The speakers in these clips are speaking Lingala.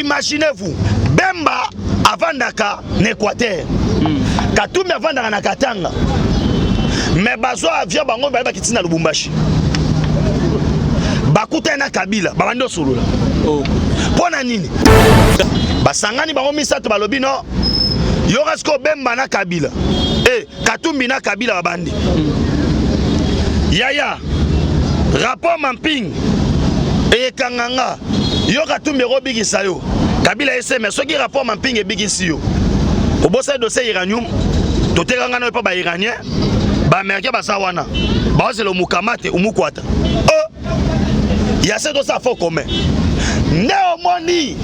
Imaginez-vous, Bemba avandaka na Équateur. Katumbi avandaka na Katanga. Mais bazo avion bango ba kitina Lubumbashi. Bakuta na Kabila, babando sulula. Pona nini? Basangani bango misato balobi no. Yorasko Bemba na Kabila. Katumbi na Kabila babandi. Yaya. Rapport Mamping. Et Kanganga. Yo Katumbi robigisa yo. Kabila SMS soki rapport Mamping e bigisi yo. Obosa dossier iranium. Totekanga na pa ba iranien. Ba américain ba sawana. Ba c'est le mukamate umukwata. Il y a ce dossier fort commun. Néomoni,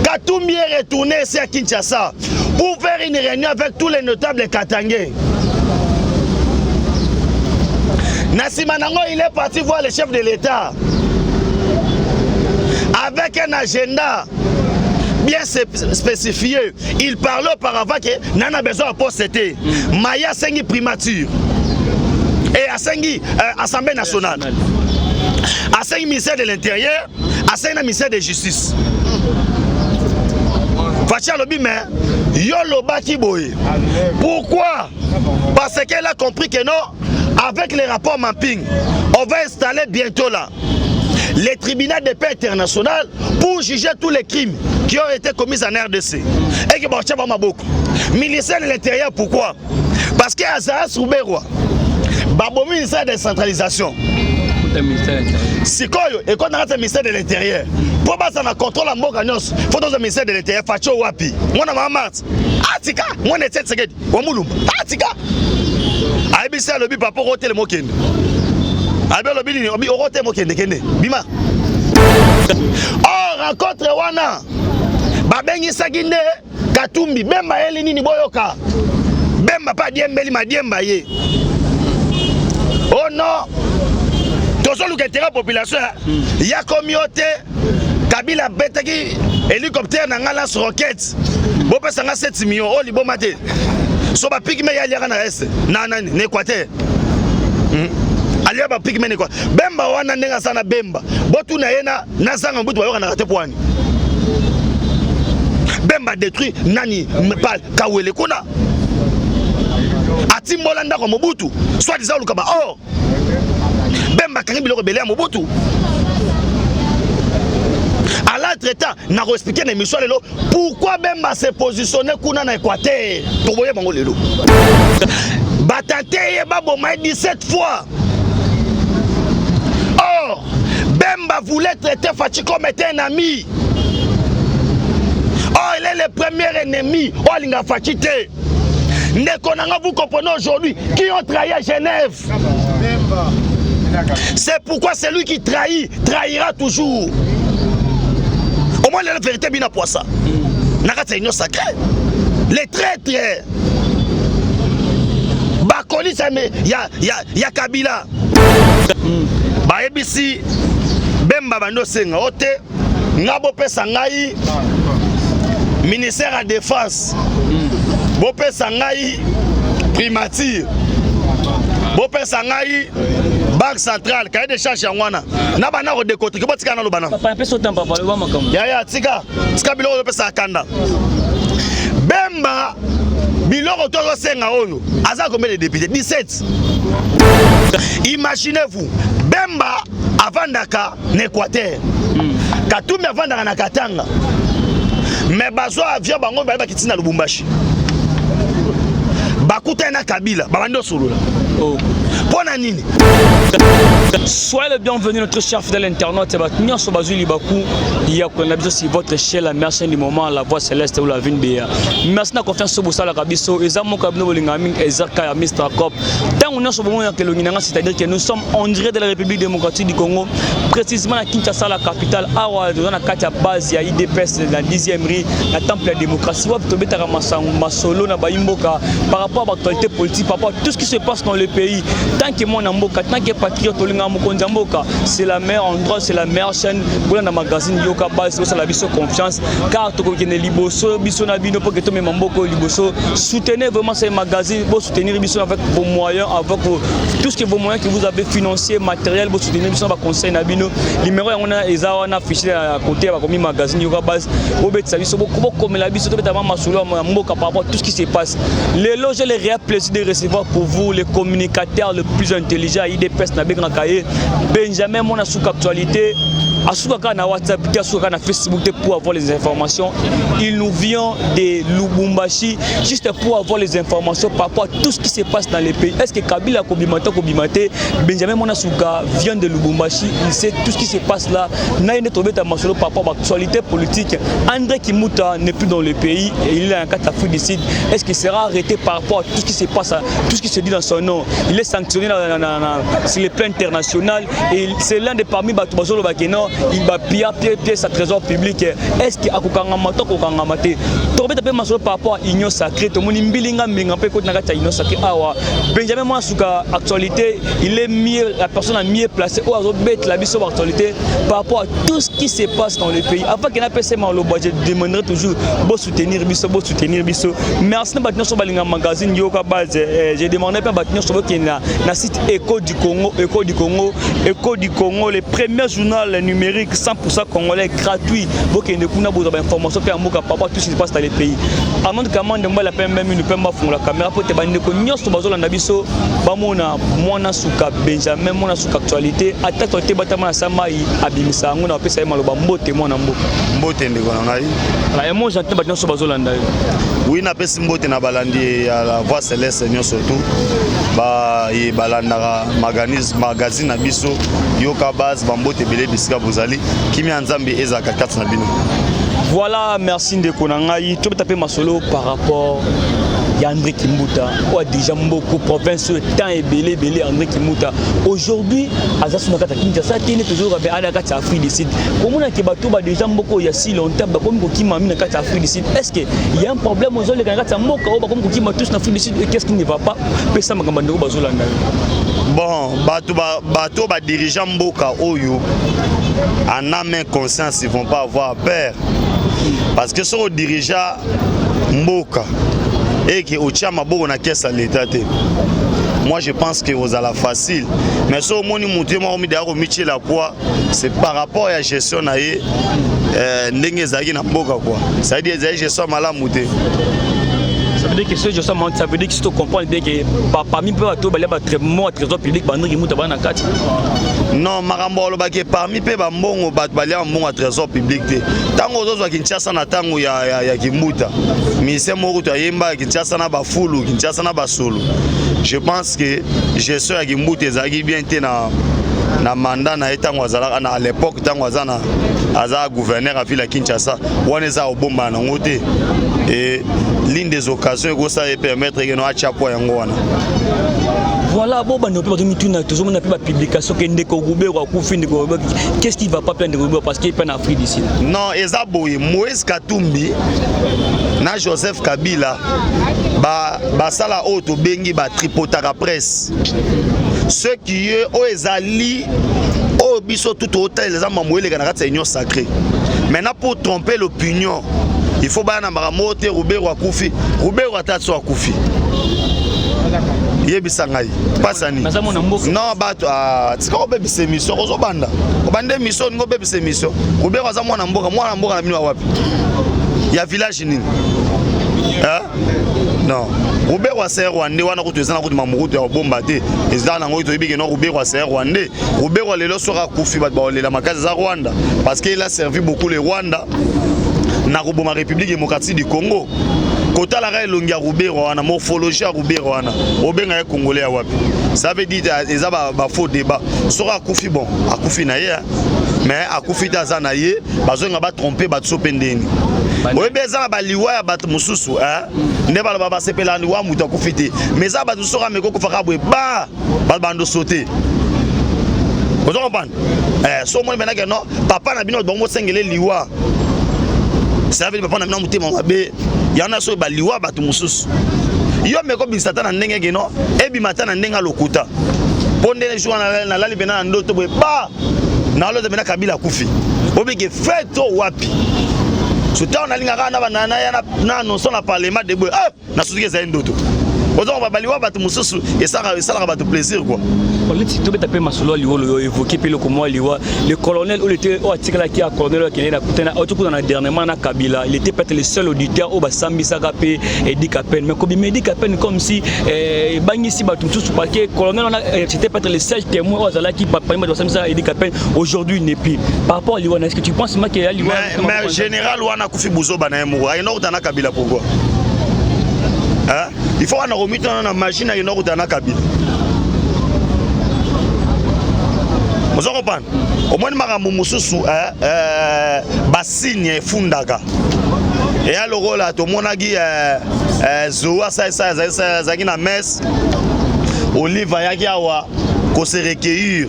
Katumbi est retourné ici à Kinshasa pour faire une réunion avec tous les notables katangais. Nassima Nango, il est parti voir le chef de l'État avec un agenda bien spécifié. Il parlait auparavant que n'en a besoin de poster. Maya Sengi primature et à Sengi Assemblée nationale. À Sengi ministère de l'Intérieur, à Sengi ministère de Justice. Fatia Lobi, mais Yoloba Kiboye. Pourquoi? Parce qu'elle a compris que non, avec les rapports Mamping, on va installer bientôt là les tribunaux de paix international pour juger tous les crimes qui ont été commis en RDC. Et que bon, va beaucoup. Ministère de l'Intérieur, pourquoi? Parce que Azara Souberwa, Babo ministère de décentralisation. Si et quand on a le ministère de l'Intérieur, pour passer dans le contrôle à Moganyos, il faut dans le ministère de l'Intérieur, Facho Wapi. Moi, on a ma Atika, moi, on est 7 secondes. Wamulum, Atika. Aibisa lobi papa rote le mokende. Albert lobi ni obi rote mokende kende. Bima. Oh rencontre wana. Babengi saginde Katumbi Bemba eli nini boyoka. Bemba pa diembeli ma diemba ye. Oh non. Tozo luketera population ya communauté Kabila betaki hélicoptère na ngala sur roquette. Bo pesa nga 7 millions o liboma te. So ba pigme ya liaka na est na Équateur. Alia ba pigme ne quoi. Bemba wana ndenga sana Bemba. Botu na yena na zanga mbutu bayoka na kate poani. Bemba détruit nani Mpal Kawele kuna. Atimbola ndako Mobutu. Soit disant lukaba oh. Bemba kangi biloko belé à Mobutu. À l'entretemps, n'a expliqué dans l'émission pourquoi Bemba s'est positionné kuna na Équateur. Pour voyer bango lelo. Batante babo mai 17 fois. Or, Bemba voulait traiter Fachi comme étant un ami. Or, il est le premier ennemi. Oh, il a Fachi te. Vous comprenez aujourd'hui qui ont trahi à Genève. C'est pourquoi celui qui trahit, trahira toujours. Au moins, la vérité bien pour ça. C'est une sacrée. Les traîtres. Bakoni, il y a Kabila. Baebisi, Bemba Bando Senga, Ote, Ngabo Pesangai, ministère de la Défense, Bopé Sangai, primature, Bopé Sangai, Banque centrale, cahier de charge en Wana. Nabana redécoté, que tu as Lobana. Papa, un peu sautant, papa, le vent comme. Ya, Tika, Tika Bilo de Pesakanda. Bemba, Bilo Rotoro Senga Ono, Aza combien de députés? 17. Imaginez-vous, Bemba avandaka na Équateur. Katumbi avandaka na Katanga. Mais bazo avion bango ba kitina Lubumbashi. Bakuta na Kabila, babando sulula. Pona nini? Soyez le bienvenu notre cher fidèle internaute. Batnia Sobazu Libaku, il y a qu'on a besoin si votre chaîne la merci du moment la voix céleste ou la vie de. Merci na confiance sur Boussala Kabiso, ezamo kabino bolingaming ezaka ya Mr Cop. Tant on a ce moment que l'Oninanga, c'est-à-dire que nous sommes en direct de la République démocratique du Congo, précisément à Kinshasa la capitale, à dans la carte base ya IDPS la 10e rue, la temple de la démocratie. Wa tobeta masolo na baimboka par rapport à l'actualité politique, par rapport à tout ce qui se passe dans le pays. tant que mon amboka, tant que patriote, c'est la meilleure endroit, c'est la meilleure chaîne. Pour le magazine Yoka Base, c'est la biso confiance. Car tout le liboso, biso nabino pour que tout le mamboko liboso. Soutenez vraiment ces magazines, pour soutenir biso avec vos moyens, avec tout ce que vos moyens que vous avez financiers, matériel, pour soutenir biso avec conseil nabino. Numéro on a ezana affiché à côté avec le magazine Yoka Base. Obet ça biso beaucoup comme la biso tout vraiment masolo mboka par rapport à tout ce qui se passe. Les loges, j'ai le réel plaisir de recevoir pour vous les communicateurs les plus intelligents, IDPS na Bengrakaye, Benjamin mon sous actualité. Asuka na WhatsApp, asuka na Facebook pour avoir les informations. Il nous vient de Lubumbashi juste pour avoir les informations par rapport à tout ce qui se passe dans les pays. Est-ce que Kabila Kobimate, Benjamin Monasuka vient de Lubumbashi, il sait tout ce qui se passe là. Naïne Tobeta Masolo par rapport à l'actualité politique. André Kimuta n'est plus dans le pays et il est en cas d'Afrique du Sud. Est-ce qu'il sera arrêté par rapport à tout ce qui se passe, tout ce qui se dit dans son nom? Il est sanctionné sur le plan international et c'est l'un des parmi Batubazolo Bakeno. Il va piller sa trésor public. Est-ce qu'il y a un maté? Par rapport à l'union sacrée, tout le monde Mbilinga Minga peut connaître l'union sacrée. Benjamin Moussouka, actualité, il est mieux, la personne a mieux placée au Azobet, la biso actualité par rapport à tout ce qui se passe dans le pays. Avant qu'il n'appelle ces mal, je demanderai toujours de soutenir Bisso, de soutenir Bisso. Merci de bâtir sur le magazine Yoka Base. J'ai demandé de bâtir sur le site Écho du Congo, le premier journal numérique 100% congolais gratuit. Vous avez des informations par rapport à tout ce qui se passe dans les pays. Avant de commander, je vais même la caméra pour te bannir. Nous sommes dans biso, bamona mwana suka Benjamin mwana suka actualité. Attaque te batama samai abimisa ngona pesa maloba mbote mwana mboka. Mbote ndeko na ngai. La emo janté batna so bazolanda. Oui na pesi mbote na balandi ya la voix céleste nyonso tout. Ba e balanda magazine na biso Yoka Base bambote belé bisika bozali. Kimi Nzambe ezaka kati na bino. Voilà, merci de Konangaï. Tu peux taper ma solo par rapport à André Kimuta. On a déjà beaucoup de provinces, temps et belé, André Kimuta. Aujourd'hui, Azasuna Kinshasa, il est toujours avec Alakata Afrique du Sud. Comme on a déjà beaucoup il y a si longtemps, comme Kokima Mina Kata Afrique du Sud. Est-ce qu'il y a un problème aux gens les gars Moka comme Kokima tous en Afrique du Sud? Qu'est-ce qui ne va pas? Bon, bateau dirigeant Mboka Oyo. En âme et conscience, ils ne vont pas avoir peur. Parce que si on dirige Mboka et que Ochama Bogo na caisse à l'État, moi je pense que vous allez facile. Mais si on monte la poids, c'est par rapport à la gestion na Mboka quoi. Ça veut dire que la gestion mala mouté. Ça veut dire que ça veut dire que si tu comprends que parmi peu à tout le trésor public non makambo lobaki parmi pe ba mbongo bat balia mbongo à trésor public te tango zozo Kinshasa na tango ya Kimbuta ministère moko to yemba Kinshasa na ba fulu Kinshasa na ba solo. Je pense que gestion ya Kimbuta ezaki bien te na mandat na etango azala à l'époque tango azana aza gouverneur à ville à Kinshasa on eza obomba na ngote et l'une des occasions que ça permettre que nous achapo yango wana. Voilà, bon, toujours on a la publication qu'est-ce qui va pas plein de Goubert parce qu'il est en Afrique d'ici. Non, Ezaboye, Moïse Katumbi, na Joseph Kabila, sala auto bengi ba tripotaka presse. Ceux qui ezali au biso tout hôtel les amamoué les ganarats c'est union sacrée. Maintenant pour tromper l'opinion, il faut ba na maramote Roubert wa Koufi, Roubert wa Tatso wa Koufi. Yebisangai pasani non bato tika obebisa émission kozobanda obande émission ngo obebisa émission Roubert waza mwana mboka na bino wapi ya village nini non Roubert wa ser Rwandais wana kutezana kuti mamukutu ya bomba te ezana ngo to ibike no Roubert wa ser Rwandais Roubert wa lelo sora kufi bat ba lela makazi za Rwanda parce qu'il a servi beaucoup le Rwanda na Roboma République démocratique du Congo. Kota la raie longia Roubert wana morphologie Roubert wana obenga ya congolais wapi. Ça veut dire eza ba faux débat. Sora akufi bon, akufi na ye mais akufi ta na ye bazonga ba tromper ba tsopendeni. Oye beza ba liwa ya bat mususu ne ba sepela ni wa muta kufite. Mais ça ba sora meko ko faka bwe ba bando sauter. Vous comprenez? So moi maintenant que non papa na bino bongo sengele liwa. Ça veut dire papa na bino mutema mabe. Yana so ba liwa batu mususu yo meko bisata na ndenge geno ebi mata na ndenga lokuta Ponde les jours na lali bena ndoto boye ba na lo de bena Kabila kufi. Obi ke feto wapi. Soutien on a lingaka na banana ya na annonce na parlement de boye. Na soutien za ndoto. Ozo ba baliwa batu mususu et ça la ba plaisir quoi. On dit que tu as masolo liwo évoqué puis le comment liwa le colonel ou était au article qui a colonel qui est là autour dans dernièrement na Kabila il était peut-être le seul auditeur au basambi sakapé et dit Kapen mais comme il dit Kapen comme si bangi si batu tout parce que colonel on a c'était peut-être le seul témoin aux ala qui parmi de basambi et dit Kapen aujourd'hui n'est plus par rapport à liwa est-ce que tu penses que il y a liwa mais général wana kufi buzo bana mu ay no dans Kabila pourquoi hein il faut on remettre dans machine ay no dans Kabila. Vous comprenez? Au moins, je bassigne fundaka. Et alors là, tout le monde a dit Zoa, ça, na messe. Olive yaki awa, qu'on se recueillir.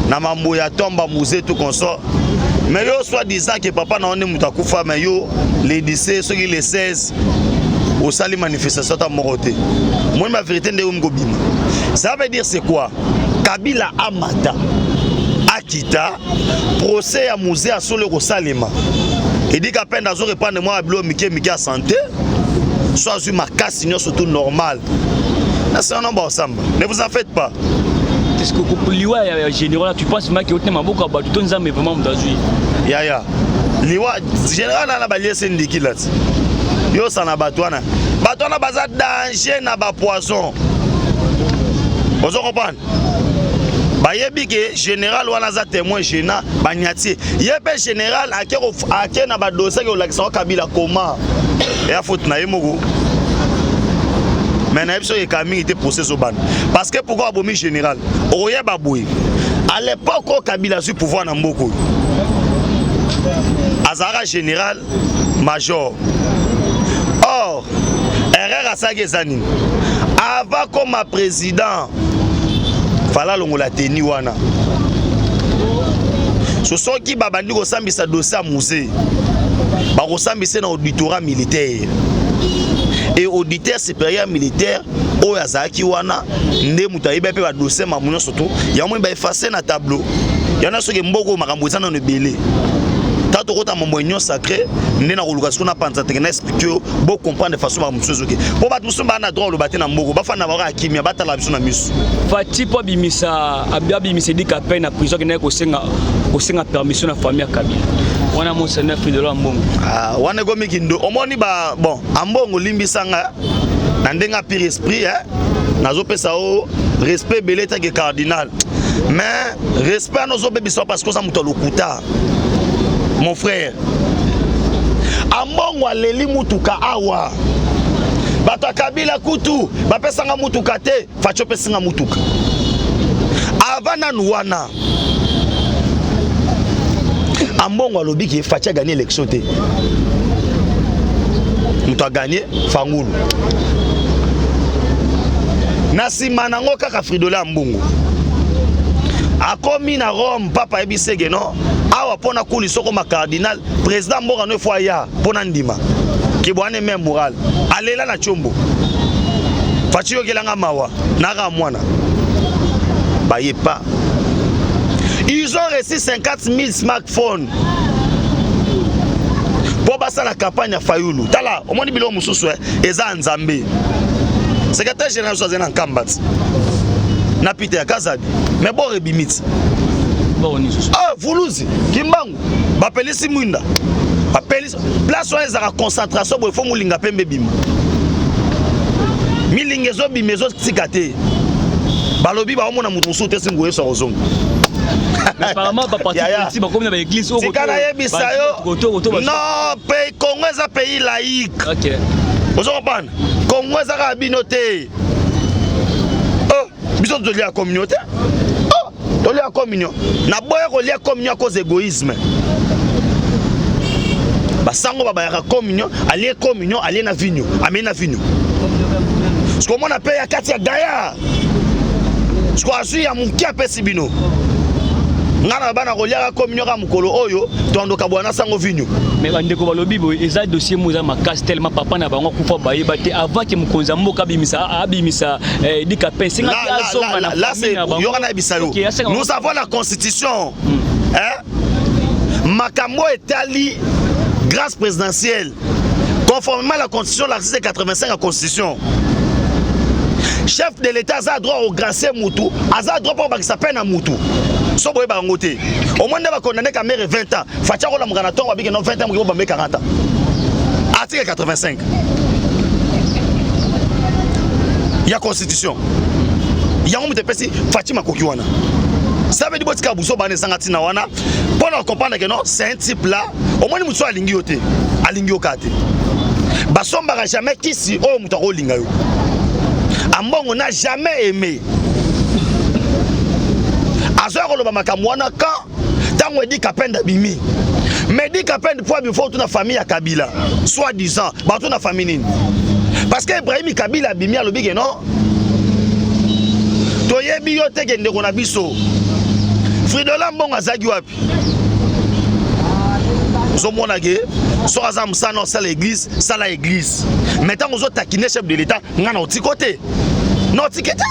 Na mambo ya tomba musée tout comme ça. Mais yo soit disant que papa n'a pas mutakufa, mais yo les 17, ceux qui les 16, au sali manifestation à Moroté. Moi, ma vérité, ça veut dire c'est quoi? Kabila Amata Akita procès à musée à Solo Rosalema. Il dit qu'à peine d'avoir répondu moi à Blo Mike à santé, soit sur ma casse surtout normal. C'est un nombre ensemble. Ne vous en faites pas. Est-ce que pour liwa général tu penses que tu as beaucoup abattu ton zame vraiment d'azui? Ya. Liwa général na balier syndiki là. Yo sana batwana. Batwana baza danger na ba poison. Vous comprenez? Bayebi que général wana za témoin gênant banyati. Yebe général ake na ba dossier ko lakisa Kabila comment. Et a faute na yemoko. Mais na biso e kami était procès au ban. Parce que pourquoi abomi général? Oyeba boy. À l'époque Kabila su pouvoir na mboko. Azara général major. Or, erreur à ça que zanine. Avant comme président fala longo la teni wana so soki babandi ko sambisa dossier à musée ba ko sambisa na auditorat militaire et auditeur supérieur militaire o yazaki wana nde mutayiba pe ba dossier mamuno surtout ya mo ba effacer na tableau yana soki mboko makambo ezana no belé tato kota mambo sacré nde na koluka sona panza te na expliquer bo comprendre de façon ba musuzu ke po ba musumba na droit lo baté na mboko ba fana ba kimia batala biso na misu fati po bimisa abimisa di Kapen na prison ke na ko senga permission na famille Kabila wana mo sena fidèle ambongo wana go mikindo omoni ba bon ambongo limbisanga na ndenga pire esprit nazo pesa o respect beleta ke cardinal mais respect nozo bebiso parce que ça muto lokuta. Mon frère, ambongo aleli mutuka awa. Bata Kabila kutu, bapesanga mutuka te, facho pesinga mutuka. Avana nuwana. Ambongo alobi ki facha gagner l'élection te. Mutu a gagné fangulu. Nasima nango kaka Fridola ambongo. Akomi na Rome papa ebisege no awa pona kuli soko ma cardinal président mboka no fois ya pona ndima ki bwane même moral alela na chombo fachi yokelanga mawa na mwana baye pas ils ont reçu 50 000 smartphones pour basa la campagne Fayulu tala omoni bilo mususu eza nzambe secrétaire général Sozena Kambat na pite ya Kazadi mais bon rebimiti Vuluzi Kimbangu bapelisi mwinda bapelisi place oyo ezaka concentration boye fo mulinga pembe bima milingezo bimezo tika te balobi baomona mutu musu te singo yeso kozonga apparemment ba parti politique ba comme na ba église oyo tikana yebisa yo non pays Congo eza pays laïque. OK ozo comprendre Congo eza ka bino te biso de la communauté. De la communion. Na boya ko lia communion à cause égoïsme. Ba sango ba ya communion, aller communion, aller na vigno, amena vigno. Ce qu'on appelle ya kati ya gaya. Ce qu'on a su ya mukia pesibino. ngana bana koliaka communion ka mukolo oyo tondoka bwana sango vinyo mais bandeko balobi boy eza dossier moza makasi tellement papa na bango kufa bayeba te avant que mukonza mboka abimisa dika pensi nga azonga na famille na bango yona bisayo nous avons la constitution makambo etali grâce présidentielle conformément à la constitution l'article 85 de la constitution. Chef de l'État a droit au gracier Moutou, a droit pour qu'il s'appelle à Moutou. So boy bangote. Au moins va condamner qu'à mère 20 ans. Fatia la muganaton va bien 20 ans pour bomber 40 ans. Article 85. Il y a constitution. Il y a un de pesi Fatima Kokiwana. Ça veut dire que Kabuso bane sangatina wana pour comprendre que non, c'est un type là. Au moins nous sommes à l'ingiote, à l'ingiote. Basomba n'a jamais qu'ici oh mutaro lingayo. Ambongo n'a jamais aimé. Azoro le bamakamwana quand tango dit kapenda bimi. Mais dit kapenda pour bifo toute la famille à Kabila. Soit disant, bah toute la famille nini. Parce que Ibrahim Kabila bimi a lobi que non. Toyebi yo te gende kona biso. Fridola mbongo azagi wapi. Zomona ge so azam sana sala église, sala église. Maintenant on zo taquiner chef de l'état, ngana otikote. Non tikete.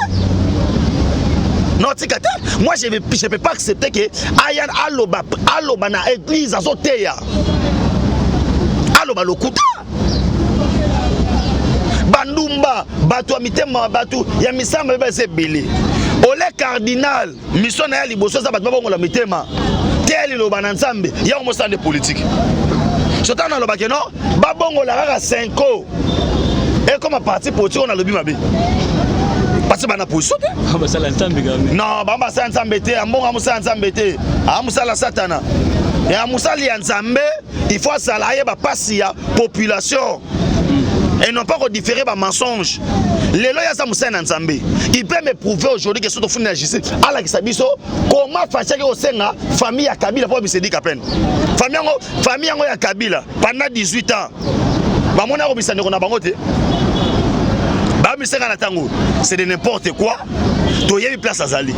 Non tikete. Moi je peux pas accepter que ayan aloba na église azoteya. Aloba lokuta. Bandumba batu amitema batu ya misamba bese belé. Ole cardinal mission na liboso za batu babongo la mitema. Tel lo bananzambe ya mo sande politique. Sotana lo bakeno babongo la kaka 5 ans. Et comme parti politique on a le bimabe. Parce que bana position te. Ba sala nzambe gamé. Non, ba sala nzambe te, ambonga musa nzambe te. Amusala satana. Et amusali nzambe, il faut salayer ba passer ya population. Et non pas redifférer par mensonge. Les lois ya musa nzambe. Il peut me prouver aujourd'hui que ce fond na justice. Ala kisabiso comment fâcher au senga famille ya Kabila pour se dire peine. Famille ya Kabila pendant 18 ans. Ba mona ko bisane ko na bango te. Ba misanga na tango, c'est de n'importe quoi. Toyebi place azali.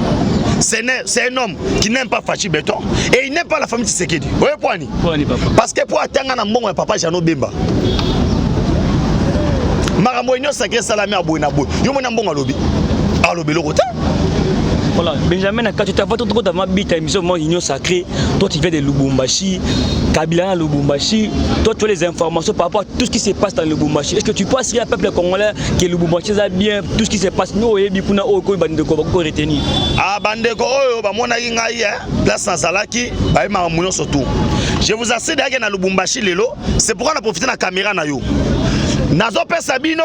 C'est un homme qui n'aime pas Fachi Béton et il n'aime pas la famille Tshisekedi. Vous voyez pourquoi ni? Parce que pour atteindre na mbongo ya papa Jano Bemba. Marambo inyo sacré salami aboina boy. Yo mona mbongo alobi. Alobi lokota. Voilà, Benjamin, quand tu t'as voté dans ma bite à l'émission Union Sacrée, toi tu viens de Lubumbashi, Kabila à Lubumbashi, toi tu as les informations par rapport à tout ce qui se passe dans Lubumbashi. Est-ce que tu peux assurer au peuple congolais que Lubumbashi a bien tout ce qui se passe? Nous, on a oko bandeko bako retenir. Ah bandeko oyo ba mona inga hier, place na Salaki, ba ma munyo surtout. Je vous assure d'ailleurs na Lubumbashi lelo, c'est pourquoi on a profité na caméra na yo. Nazo pe Sabino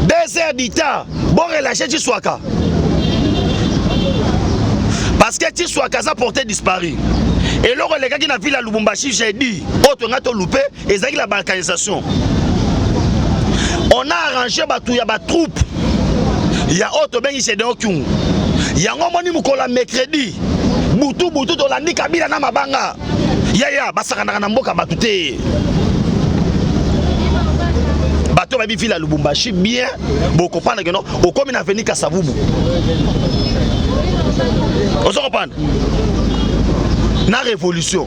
2 heures d'État, bon relâcher Tswaka. Parce que tu sois casa porté disparu. Et là, les gars qui n'ont vu la Lubumbashi, j'ai dit, oh, tu as loupé, et c'est la balkanisation. On a arrangé il y a des troupes. Il y a autre ben qui Okyung. Il y a un moment où on a mercredi. Boutou, on a dit Kabila na mabanga. Ya, basakana na mboka batute. Bato ba bi la Lubumbashi bien, beaucoup pas que non, au comme na venu Kasavubu. On se reprend. Na révolution.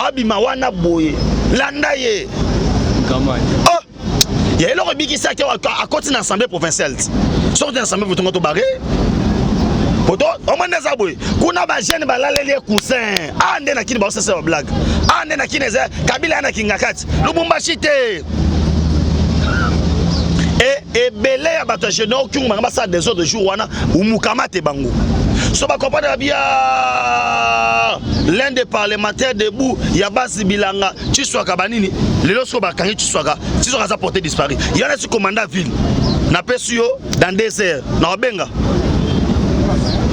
Abima wana boye. Landaye. Oh. Il y a le qui s'est à côté de l'Assemblée provinciale. Sortez de l'Assemblée, vous tombez barré. Poto, on m'a dit ça boye. Kuna ba jeune ba la les cousins. Ande na kini ba ça c'est blague. Ande na kini za Kabila na kingakati. Lubumbashi te. Et belé à bataille non qui m'a ça des autres jours wana ou mukamate bango. So ba comprendre bien l'un des parlementaires debout ya basi bilanga Tswaka banini lelo so ba kangi Tswaka za porté disparu. Il y en a ce commandant ville na pesio dans 2 heures na benga.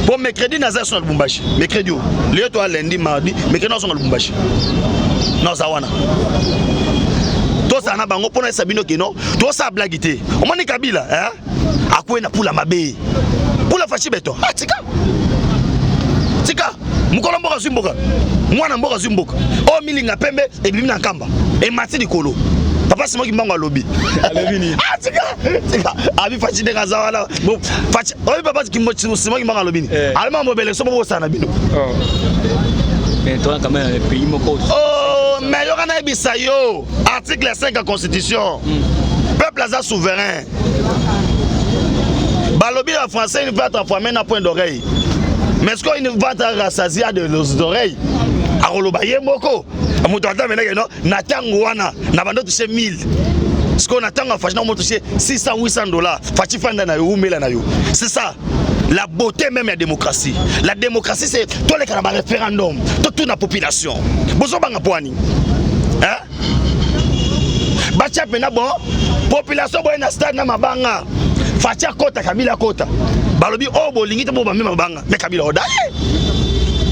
Pour mercredi na sur Lubumbashi. Mercredi le to lundi mardi mercredi na sur Lubumbashi. Non zawana. Tout ça na bango pona Sabino keno tout ça blague té o moni Kabila hein akwe na pula mabe pula Fachi Béton ah tika mukolo mboka zimboka mwana mboka zimboka o milinga pembe e bimi na kamba e mati likolo papa simoki mbango alobi ni ah tika abi Fachi de kazawala bon Fachi o papa simoki mbango alobi ni alma mobele so bo sana bino Mais toi quand même le pays moko. Oh, mais yo kana ebisa yo article 5 de la constitution. Peuple aza souverain. Balobi la français il va transformer na point d'oreille. Mais est-ce qu'il va te rassasier de nos oreilles? Arolobaye moko. Amuto ata meneke no na tango wana na bando toucher 1000. Ce qu'on attend en fashion, on toucher 600 800 $. Fachi fanda na yo umela na yo. C'est ça. La beauté même de la démocratie. La démocratie c'est tous les carabas référendum, toute la population. Bozo banga poani. Hein? Bacha pena bon population boy na stade na mabanga. Facha kota Kabila kota. Balobi oh bolingi te bo ba mabanga. Mais Kabila odaye.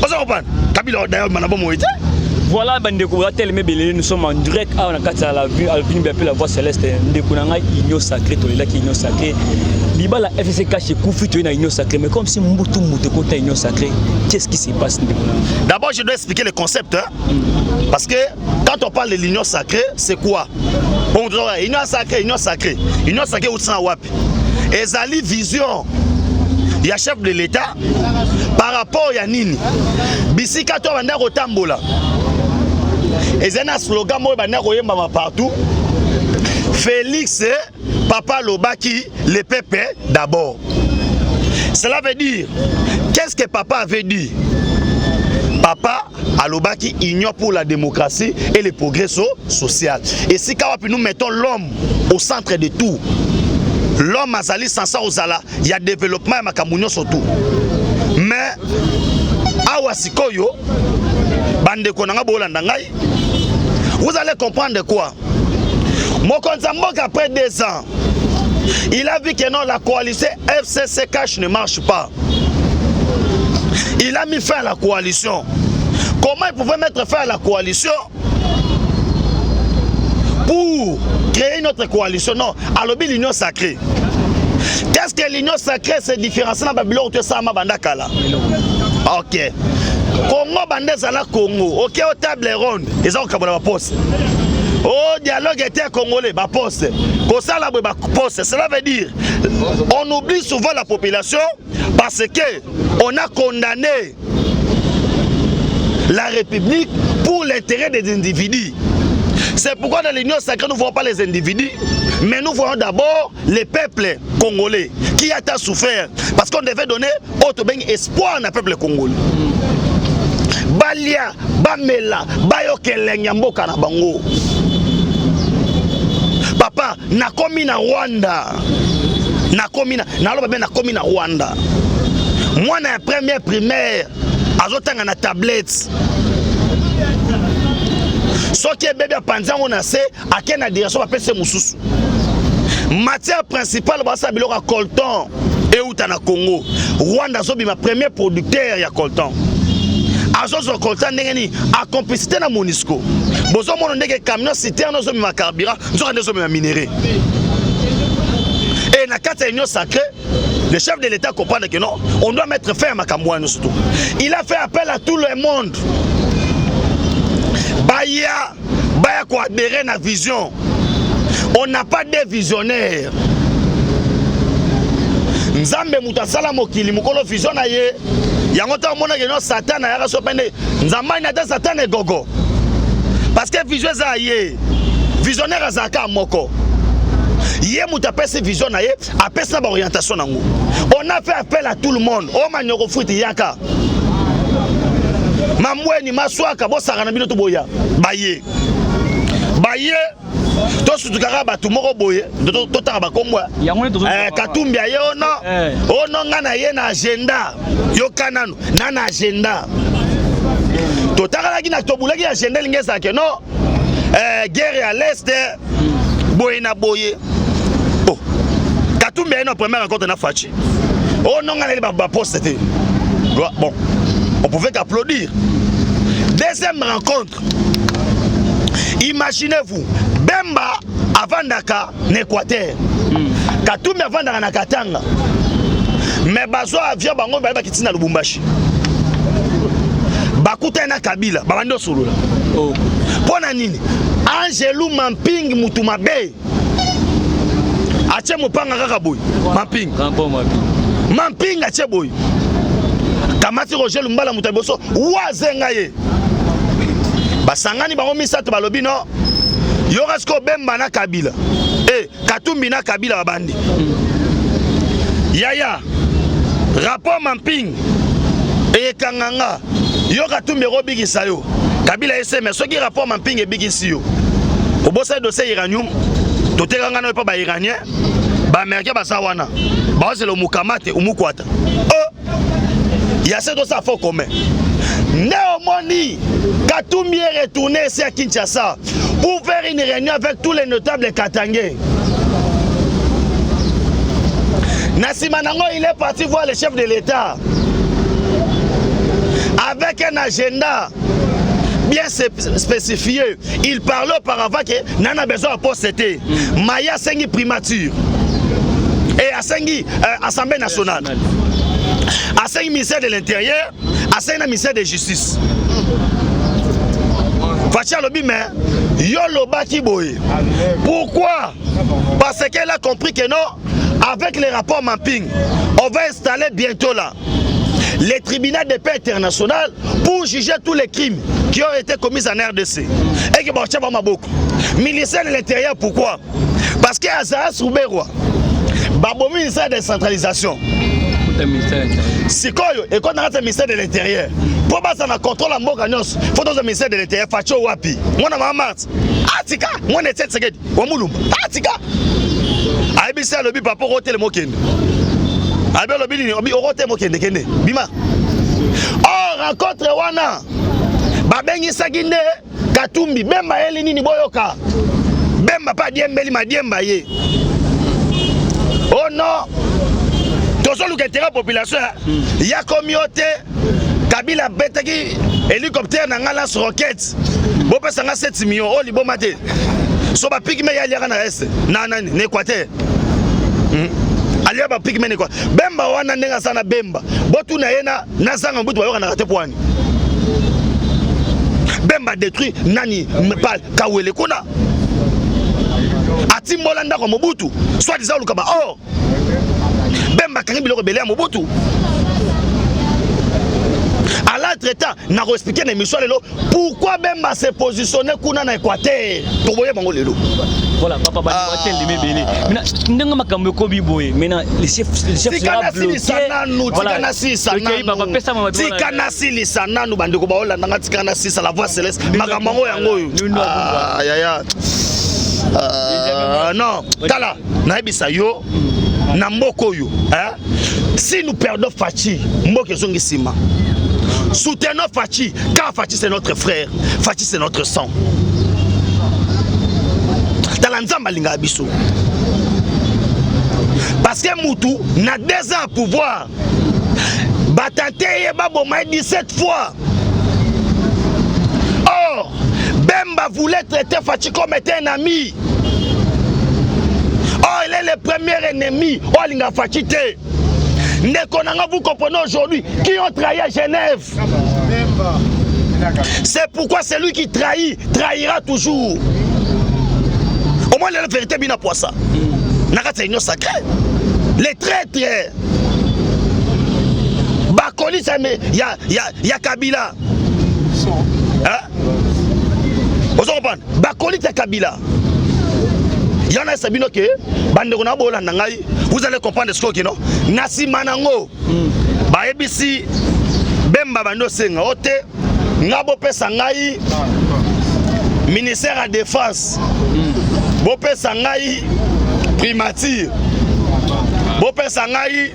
Bozo comprendre. Kabila odaye manabo moite. Voilà, nous sommes en direct à la Voix Céleste. Union sacrée, Union sacrée. La FCK chez Koufi, tu es Union sacrée. Mais comme si Moutou Moutou est Union sacrée, qu'est-ce qui se passe? D'abord, je dois expliquer le concept. Hein? Parce que quand on parle de l'union sacrée, c'est quoi? Bon, union sacrée, union sacrée. Union sacrée, où ça wapi? Et ça vision. Il y a chef de l'État par rapport à Nini. Bisika to banda rotambola. Et c'est un slogan moi banda royemba partout. Félix Papa Lobaki le peuple d'abord. Cela veut dire qu'est-ce que papa avait dit? Papa a Lobaki union pour la démocratie et le progrès social. Et si nous mettons l'homme au centre de tout. L'homme azali sans ça ozala, il y a développement ma kamunyo surtout. Mais awa sikoyo bande konanga bolanda ngai. Vous allez comprendre quoi? Mokonzamboka après 2 ans, il a vu que non la coalition FCC Cash ne marche pas. Il a mis fin à la coalition. Comment il pouvait mettre fin à la coalition? Pour créer une autre coalition, non, à l'union sacrée. Qu'est-ce que l'union sacrée se différencie dans Babylone ou Sama Bandakala? Ok. Congo Bandezala Congo, ok, au table ronde, ils ont un poste. Au dialogue était congolais, ma poste. Kosala ba poste, cela veut dire on oublie souvent la population parce que on a condamné la République pour l'intérêt des individus. C'est pourquoi dans l'union sacrée, nous ne voyons pas les individus, mais nous voyons d'abord les peuples congolais qui a tant souffert. Parce qu'on devait donner autre espoir à peuple congolais. Balia, Bamela, Bayokele, Nyamboka na bango. Papa, nakomi na Rwanda. Nakomi na Rwanda. Moi, na première primaire, azotanga na tablette. Ce qui est bébé à Panzan, on a fait à quelle direction on appelle ce moussousou. Matière principale, c'est le coltan et où t'as na Congo. Rwanda, c'est ma premier producteur ya coltan. Azos le coltan n'est à complicité na Monisco. Bozo mon ndeke camion citerne nous ma carburant, nous avons ma minerai. Et na carte union sacrée, le chef de l'État comprend que non, on doit mettre fin à Makamouane surtout. Il a fait appel à tout le monde. Baya quoi adhérer à la vision. On n'a pas de visionnaires. Nzambe mutasala mokili mukolo vision na ye. Yango ta mona que non Satan na yaka sopende. Nzamba ina ta Satan e gogo. Parce que vision za ye. Visionnaire azaka moko. Ye mutapese vision na ye, apesa ba orientation nango. On a fait appel à tout le monde. O manyoko fruit yaka. Mamweni maswaka bosaka na bino to boya baye to sutukaka batu moko boye to taka bakombwa katumbi aye ono nga na ye na agenda yo kanano na agenda to takalaki na tobulaki agenda lingesa ke no guerre à l'est boye na boye oh katumbi aye na première rencontre na Fachi ono nga na ba poste te bon. On pouvait qu'applaudir. Deuxième rencontre. Imaginez-vous, Bemba avant Daka, n'Équateur. Katoumi avant Daka na Katanga. Mais Bazo avion bango ba kitina Lubumbashi. Bakuta na Kabila, babando solo. Oh. Pona nini? Angelou Mamping Mutumabe. Ache mopanga kaka boy. Mamping. Mamping ache boy. Kamati Roger Lumbala Mutaboso wazenga ye basangani bango misato balobi no yoka siko Bemba na Kabila Katumbi na Kabila babandi yaya rapport mapping ekanganga yo Katumbi robikisa yo Kabila eseme soki rapport mapping ebikisi yo obosa dossier uranium totekanga na pa ba iranien ba américain basa wana ba le mukamate umukwata ya ce dossier fort commun Néomoni Katumbi est retourné ici à Kinshasa pour faire une réunion avec tous les notables katangais. Nassimanango, il est parti voir le chef de l'État avec un agenda bien spécifié. Il parlait auparavant que Nana besoin de poster Maya Sengi primature et à Sengi Assemblée nationale. À Sengi ministère de l'Intérieur, à Sengi ministère de Justice. Fatia Lobi, mais Yolo Baki Boy. Pourquoi? Parce qu'elle a compris que non, avec les rapports mapping, on va installer bientôt là les tribunaux de paix international pour juger tous les crimes qui ont été commis en RDC. Et que bon, tiens, beaucoup. Ministère de l'Intérieur, pourquoi? Parce que Azara Souberwa, Babo ministère de décentralisation. Sikoyo, et quand on a le ministère de l'Intérieur, pour passer dans le contrôle à Moganos, il faut dans le ministère de l'Intérieur, Facho Wapi. Moi, je suis Atika, moi, je suis Tsegedi, Wamulum, Atika. Aibisa le bipa pour roter le moken. Aibisa le bipa pour roter le moken. Bima. Oh, rencontre Wana. Babengi Saginde, Katumbi, Bemba Elini ni Boyoka. Bemba pas Diembeli, ma Diemba ye. Oh non. Tous ceux qui la population, il y a communauté, Kabila Betaki, hélicoptère dans la roquette. Bon, parce que 7 millions, oh, les bons matés. So ba pigme ya liaka na reste na n'Équateur. Alia ba pigme ne quoi. Bemba wana ndenga sana Bemba. Botu na yena na sanga mbutu wa na kate poani. Bemba détruit nani mpal kawele kuna. Atimbola ndako Mobutu. Soit disant lukaba oh. Bemba kangi biloko belé Mobutu. À l'entretemps, n'a expliqué dans l'émission pourquoi Bemba s'est positionné dans l'Équateur. Voilà, papa Bani Belé. Maintenant, makambo kobi boy. Maintenant, les chefs sera bloqué. Voilà. Tikanasi lisana nu bandeko baola nanga tikanasi la voix céleste. Makambo yango yo. Non, tala naibisa yo na mboko yo. Si nous perdons Fachi, mboko zongi sima. Soutenons Fachi, car Fachi c'est notre frère, Fachi c'est notre sang. Talanzamba linga abiso. Parce que Moutou n'a 2 ans à pouvoir. Batante yeba bomai 17 fois. Or, Bemba voulait traiter Fachi comme étant un ami. Or, il est le premier ennemi. Oh, linga Fachi te. Vous comprenez aujourd'hui qui ont trahi à Genève. C'est pourquoi celui qui trahit, trahira toujours. Au moins la vérité bien pour ça. C'est une sacrée. Les traîtres. Bakoli, il y a Kabila. Vous comprenez? Bakoli, c'est Kabila. Il y en a Sabino que vous allez comprendre ce que non Nasi Manango Baebisi Bemba Bando Senga Ote Ngabo Pesangai ministère à défense Bopé Sangai primature Bopé Sangai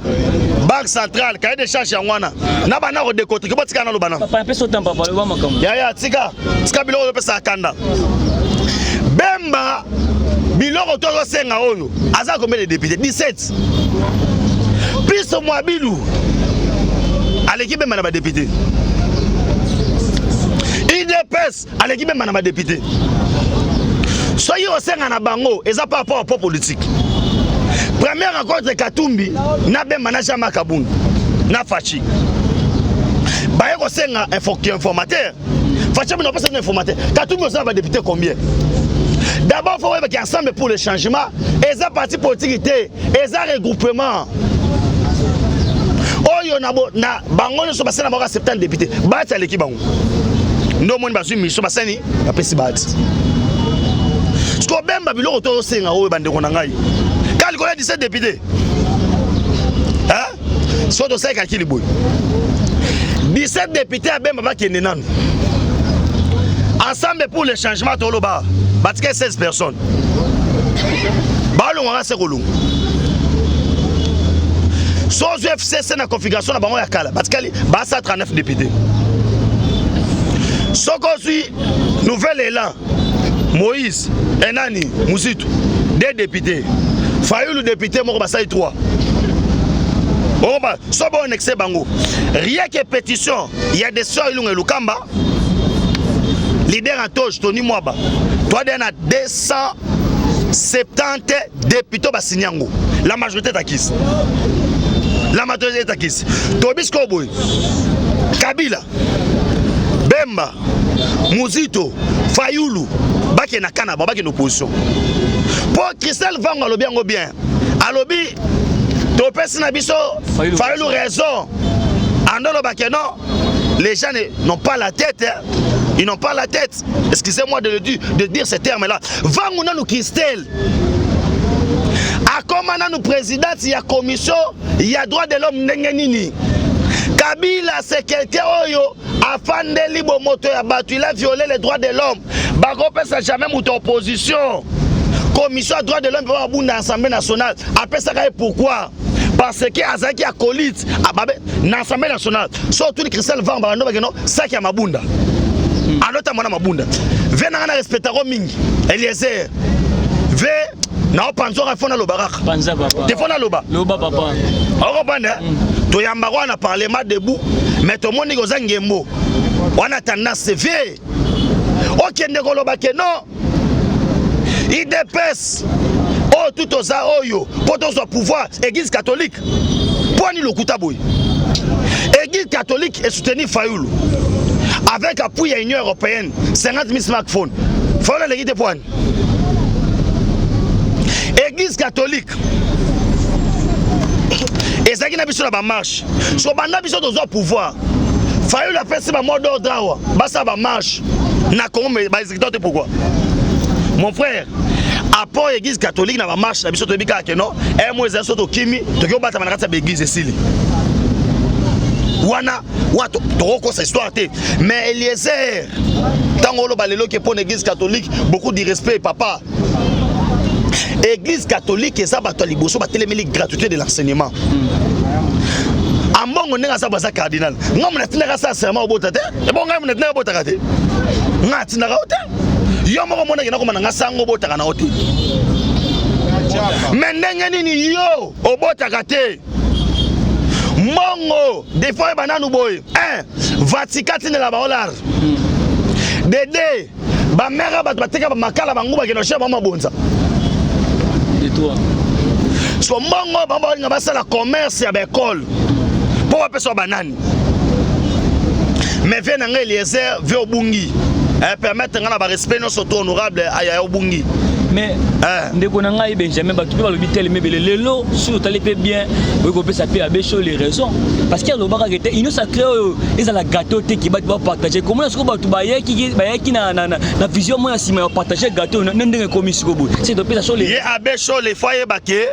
banque centrale cahier de charge ya ngwana na bana ko décoter ko tika na lobana papa peso tempa pa lobama comme ya tika bilo ko pesa kanda Bemba Biloko Toro Senga Oyo, Aza combien de députés? 17. Plus moi Bilou, à l'équipe même à député. IDPS, à l'équipe même à député. Soyez au Senga na Bango, et ça par rapport au pop politique. Première rencontre Katumbi, na ben manager Makabun, na Fachi. Baye au Senga informateur. Fachi n'a pas un informateur. Katumbi au Senga député combien? D'abord, il faut voir qu'il y a ensemble pour le changement. Et ça, parti politique, et ça, regroupement. Oh, il y a un bangon, ils sont passés dans 70 députés. Bah, c'est l'équipe. ndo moni bazwi mission basani bapesi bati sko bemba biloko to senga oyo bandeko na ngai kali kola 17 députés hein so to sai kakili boy 17 députés à bemba bakende nanu ensemble pour le changement toloba batike 16 personnes balongo nga sekolongo Soz FCC na configuration na bango ya kala batikali basa 39 députés Sokozui nouvel élan Moïse Enani Muzitu 2 députés Fayulu député moko basai 3 Oba sobo nexe bango rien que pétition il y a des soeurs ilunga lukamba leader en toge Tony Mwaba toi dena 270 députés basinyango la majorité takis la majorité takis Tobisko boy Kabila Bemba Muzito Fayulu baki na kana baki na opposition pour Christelle Vango alobi yango bien alobi to pesi na biso Fayulu raison andolo baki non les gens n'ont pas la tête hein? Ils n'ont pas la tête excusez-moi de dire ces termes là Vango na nous Christelle akomana nous président il y a commission il y a droit de l'homme ndenge nini Kabila c'est quelqu'un oyo afandeli bomoto ya batu il a violé les droits de l'homme bako pesa jamais muto opposition commission à droits de l'homme va bunda assemblée nationale apesa ka pourquoi parce que azaki acolyte ababe na assemblée nationale surtout le Christelle Vamba ndo bakeno saki ya mabunda anota mwana mabunda vena na respectaro mingi Eliezer ve na panzo ka fona lobaraka panza papa te fona loba papa oko banda to yamba kwa na parlement debout mais to moni ko zangembo wana tendance vie okende ko loba ke non IDPS oh tout oza oyo poto so pouvoir église catholique poni lokuta boy église catholique est soutenu Fayulu avec appui à l'Union européenne 50 000 smartphones faut la l'église de poigne église catholique et ça qui n'a pas de marche so banda biso dozo pouvoir Fayulu a fait ba mot d'ordre awa basa ba marche na Congo ba exécuteur pourquoi mon frère apport église catholique na ba marche na biso to bika ke non e mo ezaso to kimi to ko bata na kata ba église esili wana wato to ko sa histoire te mais Eliezer tango lo balelo ke pour l'église catholique beaucoup de respect papa église catholique eza bato liboso batelemeli gratuité de l'enseignement ambongo nenga sa baza cardinal ngam na tinaka sa serment obota te e bon ngam na tinaka obota te ngati na te yo moko mona kina ko mananga sango obota na ote mais ndenge nini yo obota te mongo des fois bananu boy Vatican tine la baolar dede ba mera ba bateka ba makala bangu ba kino sheba mabonza de toi so mongo ba nga basala commerce ya école pour appeler banane mais vient nga Eliezer veut obungi permettre nga na ba respect non soto honorable aya obungi mais ndeko na ngai Benjamin ba tuba lobi tel mebele lelo sur tali pe bien we ko pesa pe abecho les raisons parce que lo baka était ino sacré ils la gâteau te qui ba partager comment est-ce que ba tuba yeki na vision moi sima partager gâteau ndenge komi siko bu c'est de pesa les abecho les foyer baké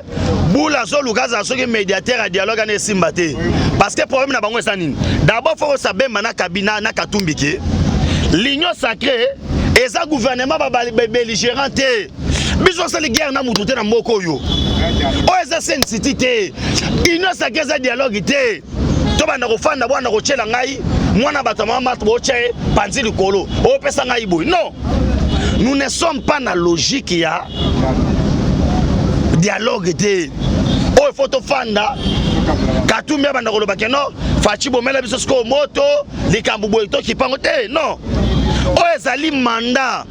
bula zo lukaza so ke médiateur à dialogue na simbate parce que problème na bango ça nini d'abord faut saber mana kabina na katumbike l'union sacrée et ça gouvernement ba belligérant te biso sali guerre na mutu te na moko yo o eza sensibilité te union sacrée za dialogue te to banda ko fanda bwana ko chela ngai mwana bato mama bo che panzi likolo o pesa ngai boy non nous ne sommes pas na logique ya dialogue te o faut to fanda katumia banda ko loba ke non fachi bomela biso sko moto likambu boy to kipango te non o ezali mandat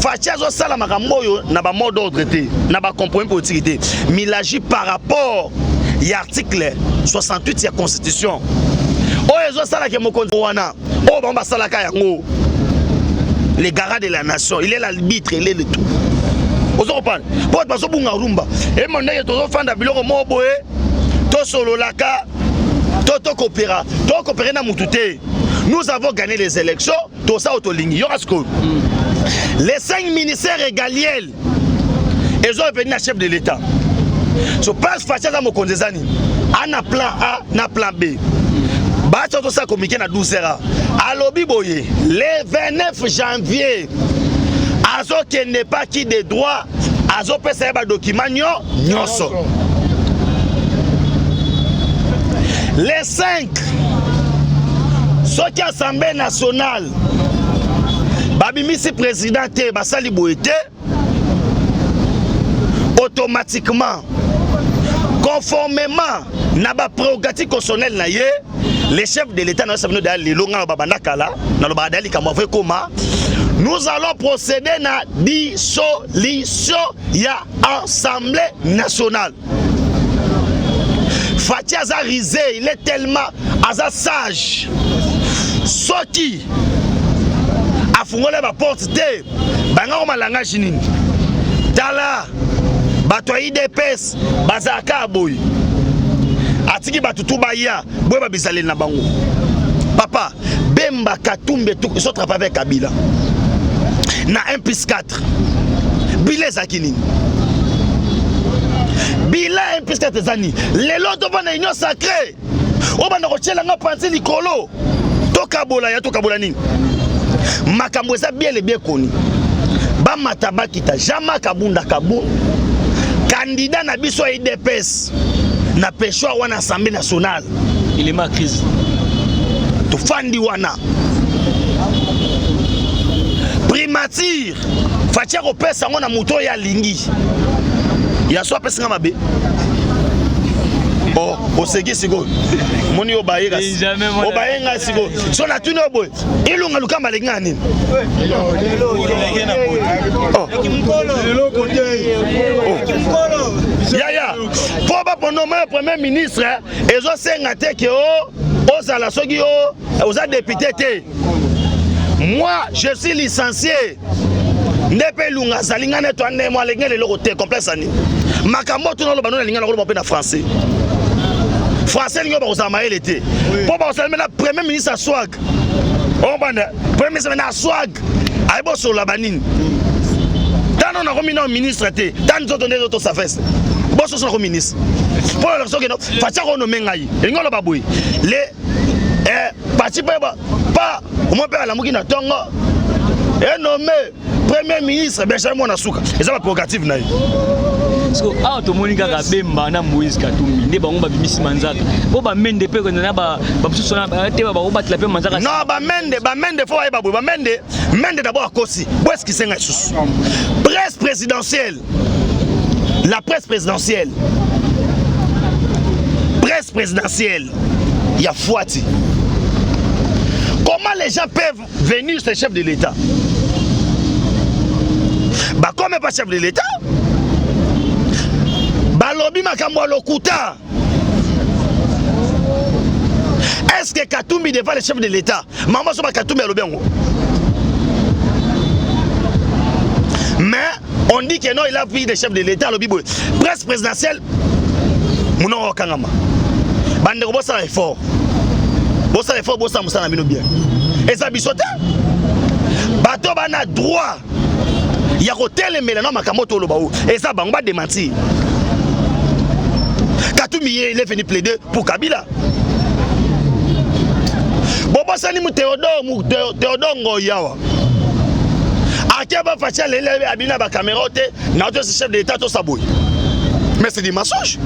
fachi azo sala makambo yo na ba mot d'ordre te na ba compromis politique te mais il agit par rapport à article 68 ya constitution o ezo sala ke mokonzi wana o ba sala ka yango les garants de la nation il est l'arbitre il est le tout ozo comprendre pour baso bunga rumba e mondenge tozo fanda biloko mo boye to solo laka to coopérer na mututé. Nous avons gagné les élections, tout ça autolingi yorasko les 5 ministères régaliels ils ont venu à chef de l'État so place Fatia za mokonzezani ana plan A na plan B ba tout ça communiqué na 12h alobi boye le 29 janvier azo qui n'est pas qui de droit azo pesa ba document nyonso les 5 ceux qui Assemblée nationale babimisi président te basali boyete automatiquement conformément na ba prérogative constitutionnelle na ye les chefs de l'État na sabino de lelonga babanda kala na lo badali kama fait comment nous allons procéder na dissolution ya Assemblée nationale. Fatia a risé, il est tellement sage. Ce qui a fungolé ma porte te banga malanga chinini tala bato IDPS bazaka boy atiki batutu baya boy babisale na bango papa Bemba Katumbi tout so trapa avec Kabila na 1+4 bile zakini bila 1+4 zani lelo to bana union sacrée o bana ko tshela nga panzi likolo to kabola nini makambo eza bien le bien koni ba matabaki ta jama kabunda kabu candidat na biso IDPS na peshwa wana Assemblée nationale il est ma crise to fandi wana primature Fatia ko pesa ngona muto ya lingi ya so pesa nga mabe oh osegi sigo moni obaira obaenga sigo so na tuno boy ilunga lukamba lenga nini ya pour ba nommer premier ministre ezo senga te ke o sala soki o za député te moi je suis licencié ndepe lunga zalinga ne to ande mo lenga le lokote complexe ani makambo to no bano linga lo na français français linga ba osama ele te pour ba osama na premier ministre swag on bana premier ministre na swag ay bo so la banine tano na komina ministre te tan zo donner auto sa fesse bo so so ministre pour la so que no Fatia ko no mengai linga lo baboy les parti pas au moins père la mukina tongo et nommé premier ministre Benjamin Nasuka et ça la prérogative na parce que ah to monika ka Bemba na Moïse Katumbi nde bango ba bimisi manzaka po ba mende pe ko na ba biso na te ba ko batla pe manzaka non ba mende fo ay ba mende d'abord à Kosi où est-ce qui senga sous presse présidentielle la presse présidentielle il y a Fouati. Comment les gens peuvent venir ce chef de l'État? Bah comme pas chef de l'État. Bah lobby makambo lokuta. Est-ce que Katumbi devant le chef de l'État? Maman so ba Katumbi lobby ngo. Mais on dit que non, il a pris le chef de l'État lobby boy. Presse présidentielle muno kangama. Bande ko bossa effort. Bossa effort bossa musana bino bien. Et ça bisote. Bato bana droit. Ya ko telemela na makamoto loba o. Et ça bango ba démentir. Katumbi il est venu plaider pour Kabila. Bobo sani mu Théodore Ngoyawa. Akeba Fatia lele abina ba caméra te na to chef de l'État to saboy. Mais c'est du mensonge.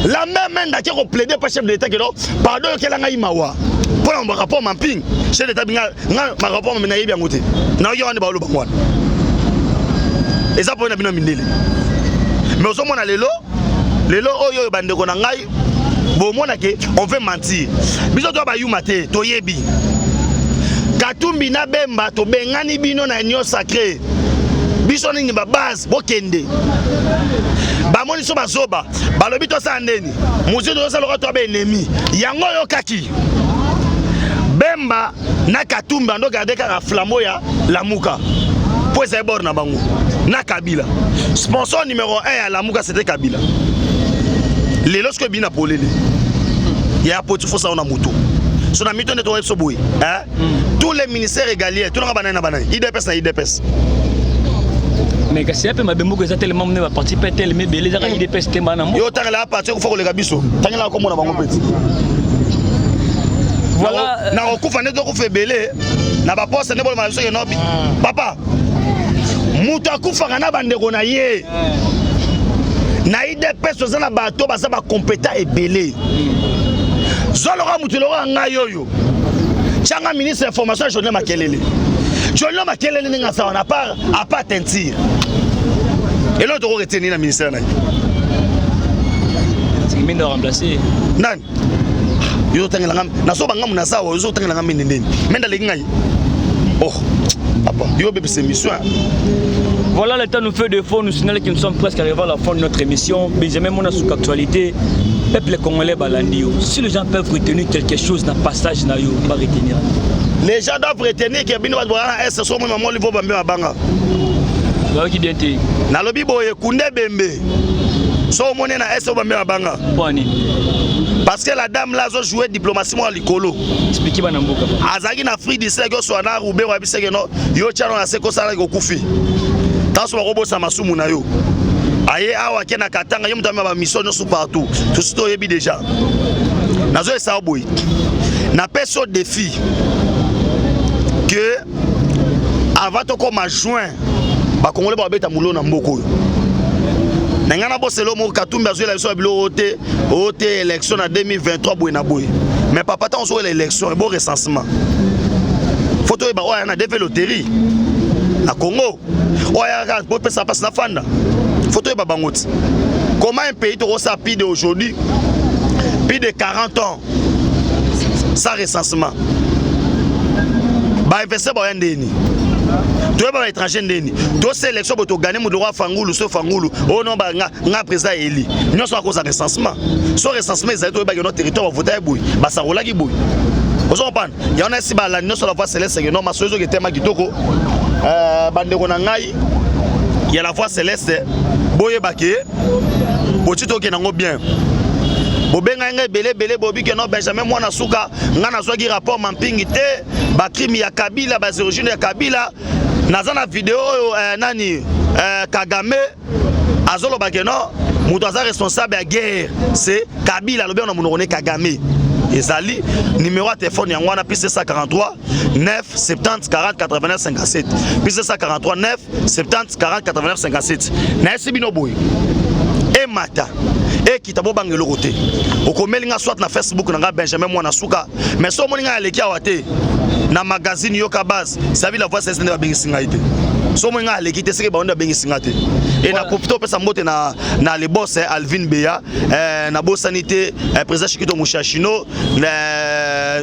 La même qui a plaidé pour chef de l'État que pardon que la imawa pour un rapport mapping chef de l'État ma rapport mais naïbi angote na yo ande ba lo bangwana et ça pour na bino mindele mais au moins lelo oyo bande ko na ngai bo mona ke on veut mentir biso to ba yuma te to yebi Katumbi na Bemba to bengani bino na union sacrée biso ningi ba base bokende bamoni so bazoba balobi to sa ndeni muzi to sa lokto ba ennemi yango yo kaki Bemba na Katumbi ndo garder ka flambeau ya Lamuka pour ça bord na bango na Kabila sponsor numéro 1 ya Lamuka c'était Kabila les lorsque bina polele ya poti fosa ona moto son ami ton est au bout. Tous les ministères égaliers, tout le monde a banane. IDPS na IDPS. Mais que c'est un peu ma bémou que ça tellement mené va participer tellement mais les gens IDPS tellement na mo. Yo tang la partir il faut que les gabiso. Tang la comme on a bango petit. Voilà. Na okufa ne doko fe belé. Na ba poste ne bol malaso no bi. Papa. Muta kufa kana bandeko na ye. Na IDPS oza na bato baza ba compétent et belé. Zolora mutulora nga yoyo. Changa ministre information journée makelele. Journée makelele ninga sa on a pas à pas tentir. Et l'autre retenir na ministère na. C'est mine de remplacer. Nan. Yo tangela ngam na so bangam na sa yo tangela ngam nini. Menda le ngai. Oh. Papa, yo bébé c'est mission. Voilà, le temps nous fait défaut, nous signale que nous sommes presque arrivés à la fin de notre émission. Benjamin Mona sous actualité. Peuple congolais balandio. Si les gens peuvent retenir quelque chose dans le passage, na yo, pas retenir. Les gens doivent retenir que bino wadwana est so mo maman livo bambe mabanga. Ba ki dente. Na lobi boye kunde bembe. So monné na est so bambe mabanga. Parce que la dame là a joué diplomatie moi likolo. Expliquez ba na mboka. Azaki na Afrique du Sud so na Roubaix wa biseke no yo tchano na seko sala ko kufi. Tanso robo sa masumu na yo. Aye awa kena katanga yo mutama ba mission no partout. Tout ce to yebi déjà. Nazo esa boy. Na peso défi que avant to comme juin ba congolais ba beta mulo na mboko. Nangana bo selo mo katumba zo la so bilo ote élection en 2023 boy na boy. Mais papa tant so l'élection et bon recensement. Photo ba oya na défé loterie. Na Congo. Oya ga bo pesa passe na fanda. Photo ba bangoti. Comment un pays to ça pide aujourd'hui? Plus de 40 ans sans recensement. Ba investir ba ndeni. Toi ba étranger ndeni. To sélection boto gagner mo droit fangulu so fangulu. Oh non ba nga président eli. Nous sommes à cause de recensement. So recensement ils to ba notre territoire voter boy. Ba sa rola ki boy. Vous comprenez? Il y en a si ba la nous sur la voie céleste que non ma sozo qui tema kitoko. Bande ko na ngai. Il y a la voie céleste. Boye baké. Botito ki nango bien. Bobenga nga belé bobi que non Benjamin mwana suka nga na zwaki rapport mampingi te ba crime ya Kabila ba origine ya Kabila nazana vidéo nani Kagame azolo ba que non muto aza responsable ya guerre c'est Kabila lobi on monone Kagame ezali numéro de téléphone yango na plus 143 9 70 40 89 57 plus 143 9 70 40 89 57 na esibino boy et mata et qui tabo bangelo côté okomelinga soit na Facebook na Benjamin mwana suka mais so moninga aleki awate na magazine yoka base ça veut la voix c'est na bengisinga ite so moninga aleki te seke ba onda bengisinga te et na profito pesa mbote na le boss Alvin Beya na boss sanité président Chikito Mushashino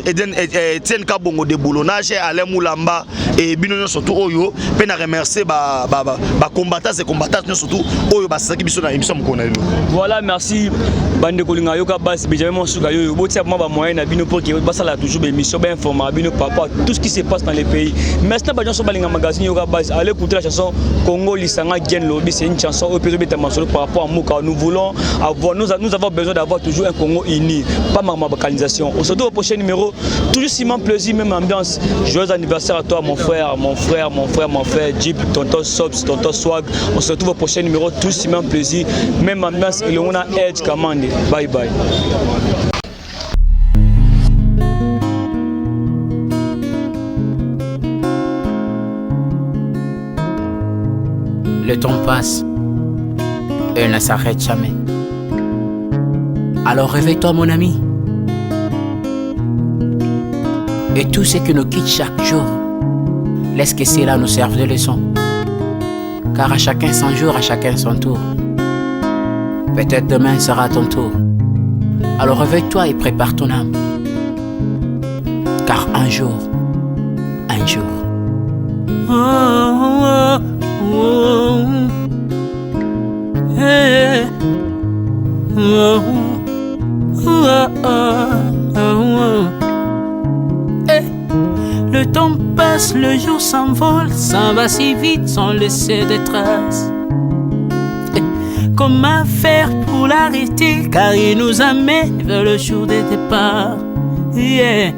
Etienne Kabongo de boulonnage Alain Moulamba et bino surtout oyo pe na remercier ba combattants et combattantes surtout oyo ba saki biso na émission mkona lelo. Voilà, merci bande kolinga yoka base Benjamin Monsuka yo botia ba moyen na bino pour que basala toujours émission bien informé bino papa tout ce qui se passe dans les pays. Maintenant ba jonso balinga magazine yoka base allez écouter la chanson Congo Lisanga Gen Lobby, c'est une chanson au pays de par rapport à Mouka. Nous voulons avoir nous avons besoin d'avoir toujours un Congo uni, pas ma balkanisation. On se retrouve au prochain numéro, toujours si même plaisir, même ambiance. Joyeux anniversaire à toi mon frère Jeep, tonton Sobs, tonton Swag. On se retrouve au prochain numéro, tous si même plaisir, même ambiance et on a Edge commande. Bye bye. Le temps passe, elle ne s'arrête jamais. Alors réveille-toi mon ami. Et tout ce qui nous quitte chaque jour, laisse que cela nous serve de leçon. Car à chacun son jour, à chacun son tour. Peut-être demain sera ton tour. Alors réveille-toi et prépare ton âme. Car un jour. Oh, oh, oh, hey, oh, oh, oh, oh. Hey. Le temps passe, le jour s'envole, s'en va si vite sans laisser de traces. Hey. Comment faire pour l'arrêter, car il nous amène vers le jour de départ. Yeah.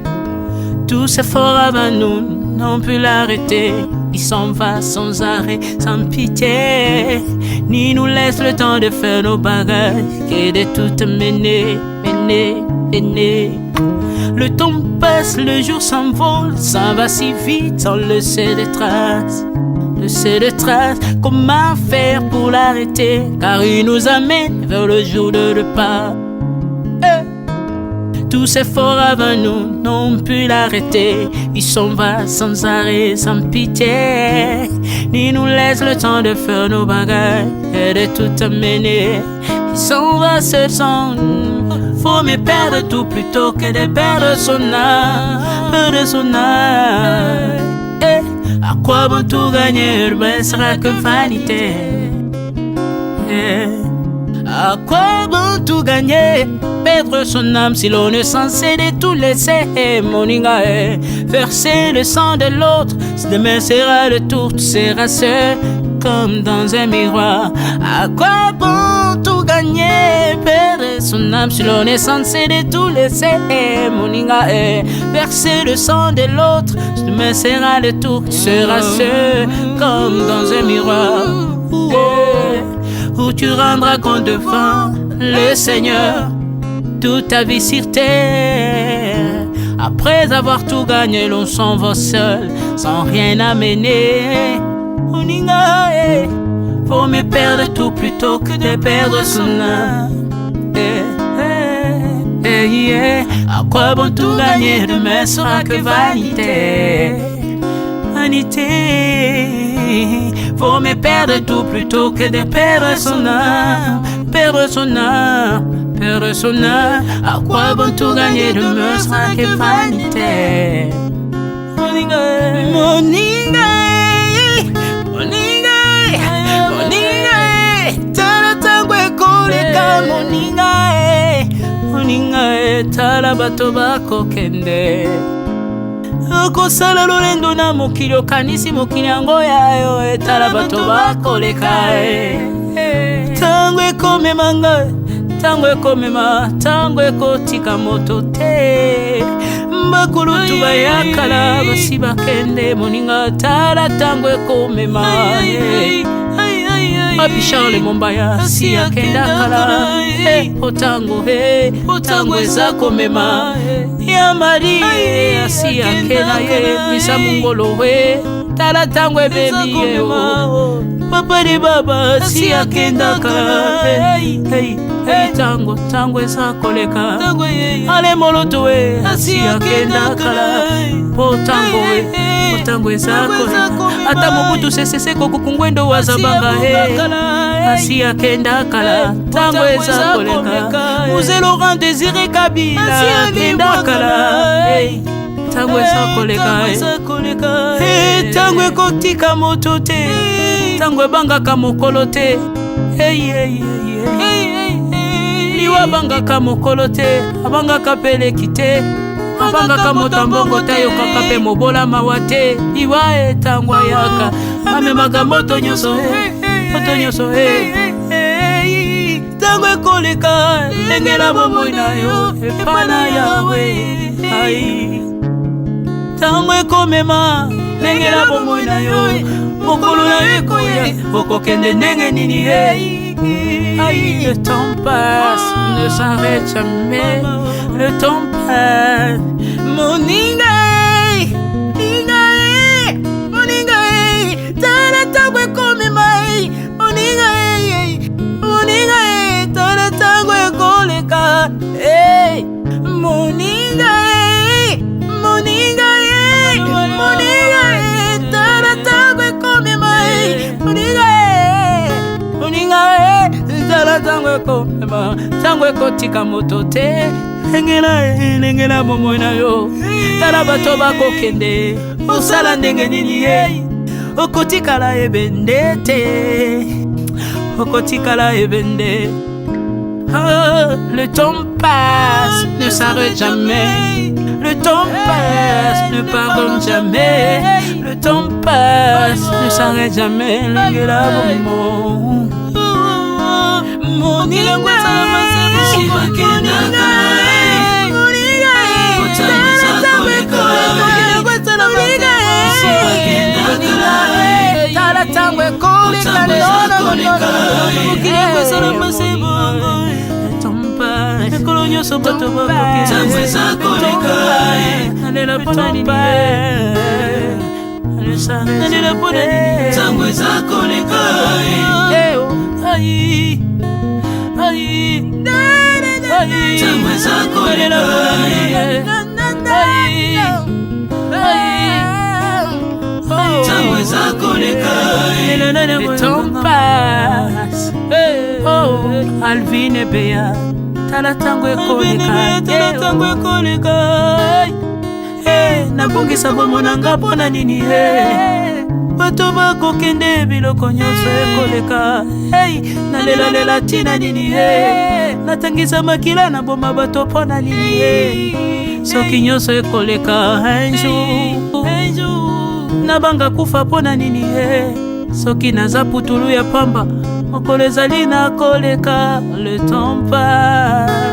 Tous efforts avant nous n'ont pu l'arrêter. Il s'en va sans arrêt, sans pitié, ni nous laisse le temps de faire nos bagages, que de tout mener. Le temps passe, le jour s'envole, s'en va si vite sans laisser de traces. Comment faire pour l'arrêter? Car il nous amène vers le jour de repas. Tous ces forts avant nous n'ont pu l'arrêter. Il s'en va sans arrêt, sans pitié, ni nous laisse le temps de faire nos bagages et de tout amener. Il s'en va seul sans nous. Faut me perdre tout plutôt que de perdre son âme, À quoi bon tout gagner, ben sera que vanité. À quoi bon tout gagner, perdre son âme si l'on est censé de tout laisser. Moninga, verser le sang de l'autre, si demain sera le tour, tu seras seul comme dans un miroir. À quoi bon tout gagner, perdre son âme si l'on est censé de tout laisser. Moninga, verser le sang de l'autre, si demain sera le tour, tu seras seul comme dans un miroir. Où tu rendras compte devant le Seigneur toute ta vie sur terre. Après avoir tout gagné, l'on s'en va seul, sans rien amener. Faut me perdre tout plutôt que de perdre son âme. À quoi bon tout gagner, demain sera que vanité. Faut me perdre tout plutôt que de perdre son âme. À quoi bon tout gagner, demain sera que vanité. Moninga, tala tangwe koleka. Moninga, tala bato bako kende. Okosala lolendo na mokili, okanisi mokili yango yayo, etala bato bakoleka. Tango ekomema ngai, tango ekomema, tango ekotika moto te. Bakulutu bayakala basi bakende. Moninga, tala tango ekomema. Papi Charles Mombaya si akenda kala. Otango eza komema. Ya Maria si akena ye. Misa mungolo tala tango ebebi ye. Papa de baba si akenda kala. Tango eza koleka. Ale moloto si akenda kala. Tango eza koleka. Ata mobutu sesese kokukungwendo wazabanga asi akenda kala. Tango eza koleka. Mzee Laurent Désiré Kabila akenda kala. Tango eza koleka. Tango ekotika moto te, tango ebangaka mokolo te. Liwa bangaka mokolo te, abangaka peleki te. Abangaka motambongo tayo kaka pe mobola mawate. Iwa tango yaka amemaka moto nyoso tango ekoleka. Lengela bomoi na yo epana yawe. Tango ekomema, lengela bomoi na yo. Mokolo na yo ekoya, okokende ndenge nini. Le temps passe, ne s'arrête jamais. Le temps passe. Moninga, tala tango ekomema. Moninga, tala tango ekoleka. Moninga, tala tango ekomema. Moninga, tala tango ekomema. Tango ekotika moto te. Lengela bomoi na yo. Tala bato bakokende. Osala ndenge nini okotikala ebende te. Okotikala ebende. Le temps passe, ne s'arrête jamais. Le temps passe, ne pardonne jamais. Le temps passe, ne s'arrête jamais. Lengela bomoi. Moninga, si wakenda kala. Tango eza koleka. Alvin et Bea, tala tango ekoleka. Nabongisa bomonanga pona nini bato bakokende biloko nyonso ekoleka. Nalela tina nini natangisa makila na boma bato pona nini soki nyonso ekoleka. Un jour nabanga kufa pona nini soki naza putulu ya pamba mokolo ezali na koleka. Le temps passe.